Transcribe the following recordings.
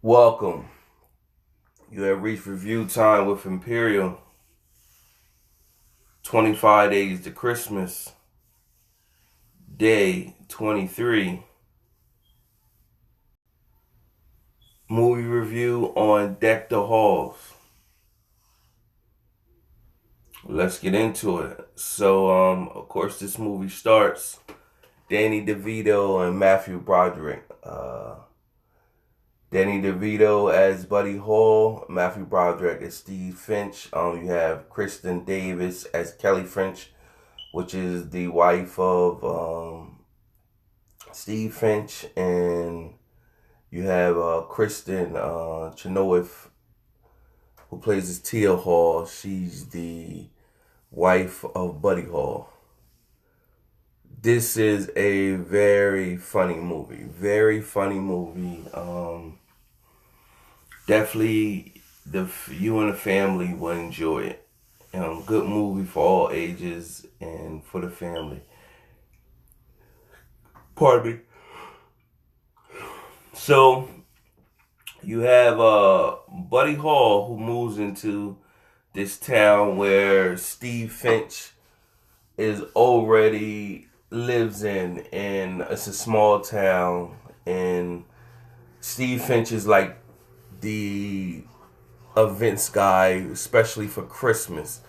Welcome. You have reached review time with Imperial. 25 days to Christmas. Day 23. Movie review on Deck the Halls. Let's get into it. So, of course, this movie starts Danny DeVito and Matthew Broderick. Danny DeVito as Buddy Hall, Matthew Broderick as Steve Finch. You have Kristen Davis as Kelly Finch, which is the wife of Steve Finch, and you have Kristen Chenoweth, who plays as Tia Hall. She's the wife of Buddy Hall. This is a very funny movie. Very funny movie. Definitely, you and the family will enjoy it. Good movie for all ages and for the family. Pardon me. So you have Buddy Hall, who moves into this town where Steve Finch is already lives in, and it's a small town, and Steve Finch is like the events guy, especially for Christmas,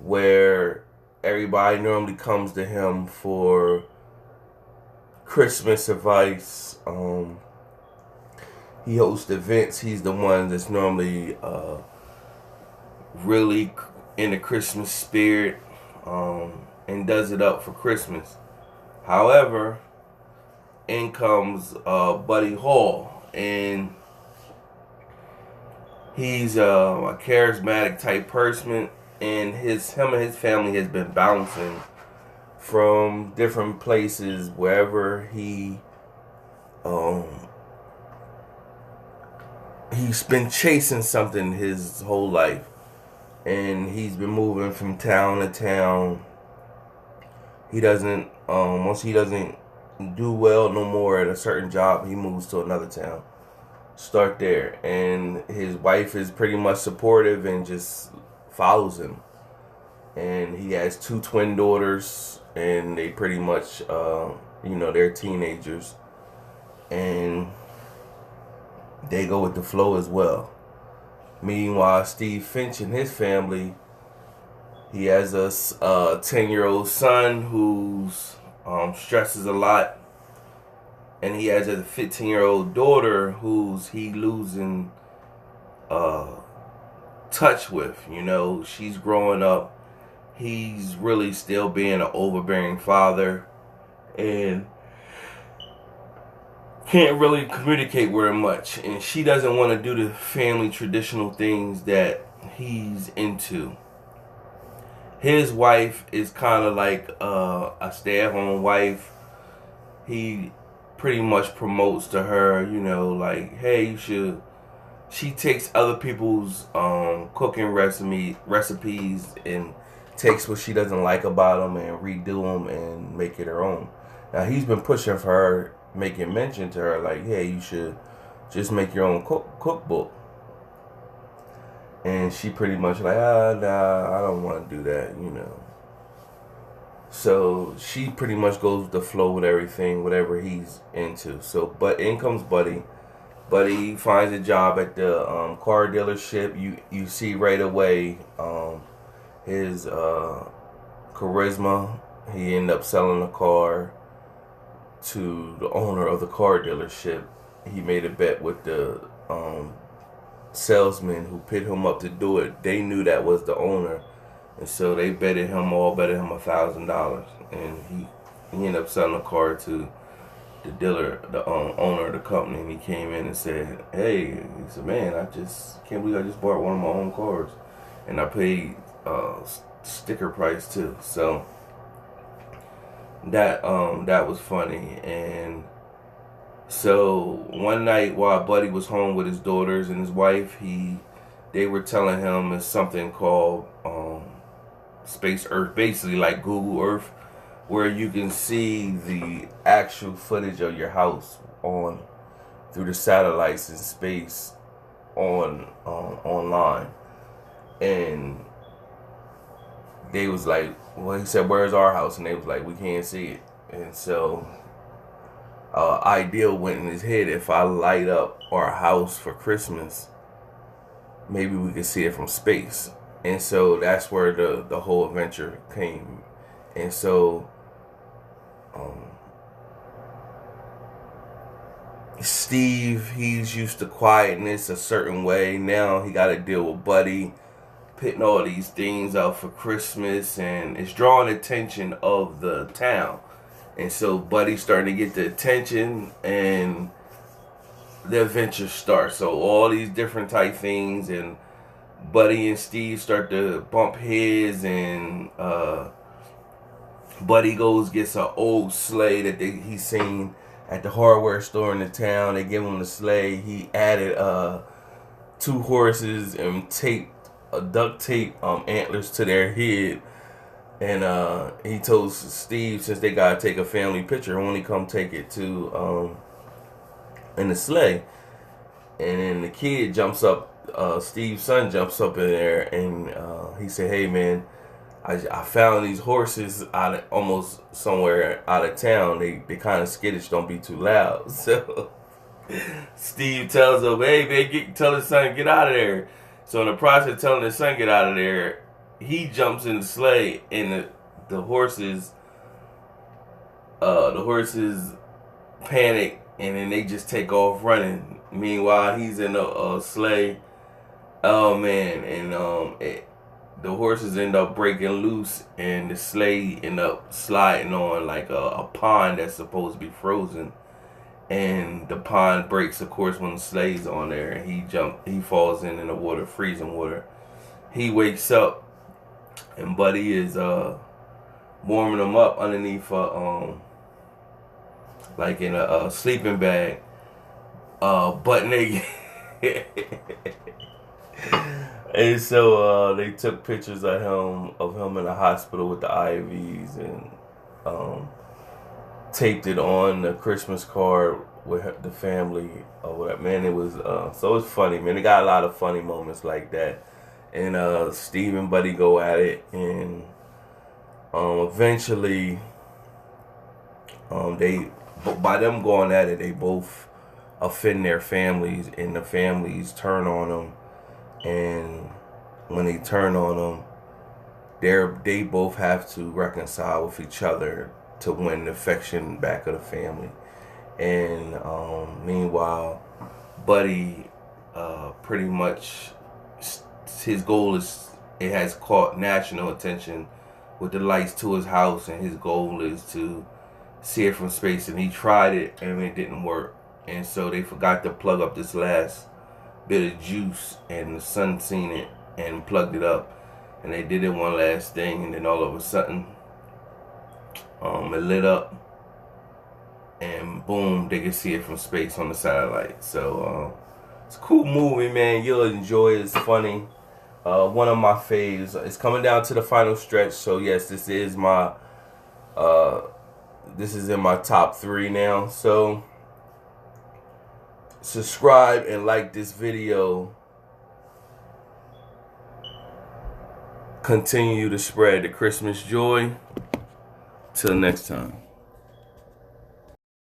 where everybody normally comes to him for Christmas advice. He hosts events. He's the one that's normally really in the Christmas spirit, and does it up for Christmas. However, in comes Buddy Hall, and he's a charismatic type person, and him and his family has been bouncing from different places wherever he's been chasing something his whole life, and he's been moving from town to town. He doesn't once he doesn't do well no more at a certain job, he moves to another town, start there, and his wife is pretty much supportive and just follows him. And he has two twin daughters, and they pretty much they're teenagers, and they go with the flow as well. Meanwhile, Steve Finch and his family, he has a 10-year-old son who's stresses a lot, and he has a 15-year-old daughter who's he losing touch with. She's growing up. He's really still being an overbearing father, and can't really communicate with her much, and she doesn't want to do the family traditional things that he's into. His wife is kind of like a stay-at-home wife. He pretty much promotes to her, like, hey, you should. She takes other people's cooking recipes and takes what she doesn't like about them and redo them and make it her own. Now, he's been pushing for her, making mention to her, like, hey, you should just make your own cookbook. And she pretty much like, nah, I don't want to do that, So she pretty much goes with the flow with everything, whatever he's into. So, but in comes Buddy. Buddy finds a job at the car dealership. You see right away his charisma. He ended up selling a car to the owner of the car dealership. He made a bet with the salesman who picked him up to do it. They knew that was the owner, and so they betted him $1,000, and he ended up selling the car to the dealer, the owner of the company. And he came in and said, "Hey," he said, "Man, I just can't believe I just bought one of my own cars, and I paid sticker price too." So that was funny. And so one night while Buddy was home with his daughters and his wife, they were telling him it's something called Space Earth, basically like Google Earth, where you can see the actual footage of your house through the satellites in space, on online, and they was like, well, he said, "Where's our house?" And they was like, "We can't see it." And so, idea went in his head: if I light up our house for Christmas, maybe we could see it from space. And so that's where the whole adventure came. And so, um, Steve, he's used to quietness a certain way. Now he got to deal with Buddy putting all these things out for Christmas, and it's drawing attention of the town. And so Buddy's starting to get the attention, and the adventure starts. So all these different type things, and Buddy and Steve start to bump heads, and Buddy goes gets an old sleigh that he's seen at the hardware store in the town. They give him the sleigh. He added 2 horses and taped duct tape antlers to their head. And he told Steve, since they gotta take a family picture, only come take it to in the sleigh. And then the kid jumps up. Steve's son jumps up in there, and he said, "Hey man, I found these horses out of, almost somewhere out of town. They kind of skittish. Don't be too loud." So Steve tells him, "Hey man, tell his son get out of there." So in the process of telling his son get out of there, he jumps in the sleigh, and the horses panic, and then they just take off running. Meanwhile, he's in a sleigh. Oh man, and the horses end up breaking loose, and the sleigh end up sliding on like a pond that's supposed to be frozen, and the pond breaks, of course, when the sleigh's on there, and he falls in the water, freezing water. He wakes up, and Buddy is warming him up underneath like in a sleeping bag, butt naked. And so they took pictures of him in the hospital with the IVs, and taped it on the Christmas card with the family or whatever. Man, it was so it's funny, man. They got a lot of funny moments like that. And Steve and Buddy go at it, and eventually they, by them going at it, they both offend their families, and the families turn on them. And when they turn on them, they both have to reconcile with each other to win the affection back of the family. And meanwhile, Buddy, pretty much, his goal is, it has caught national attention with the lights to his house, and his goal is to see it from space. And he tried it, and it didn't work. And so they forgot to plug up this last bit of juice, and the son seen it and plugged it up, and they did it one last thing, and then all of a sudden it lit up, and boom, they could see it from space on the satellite. So it's a cool movie, man. You'll enjoy it. It's funny. One of my faves. It's coming down to the final stretch, so yes, this is my this is in my top 3 now. So subscribe and like this video. Continue to spread the Christmas joy. Till next time.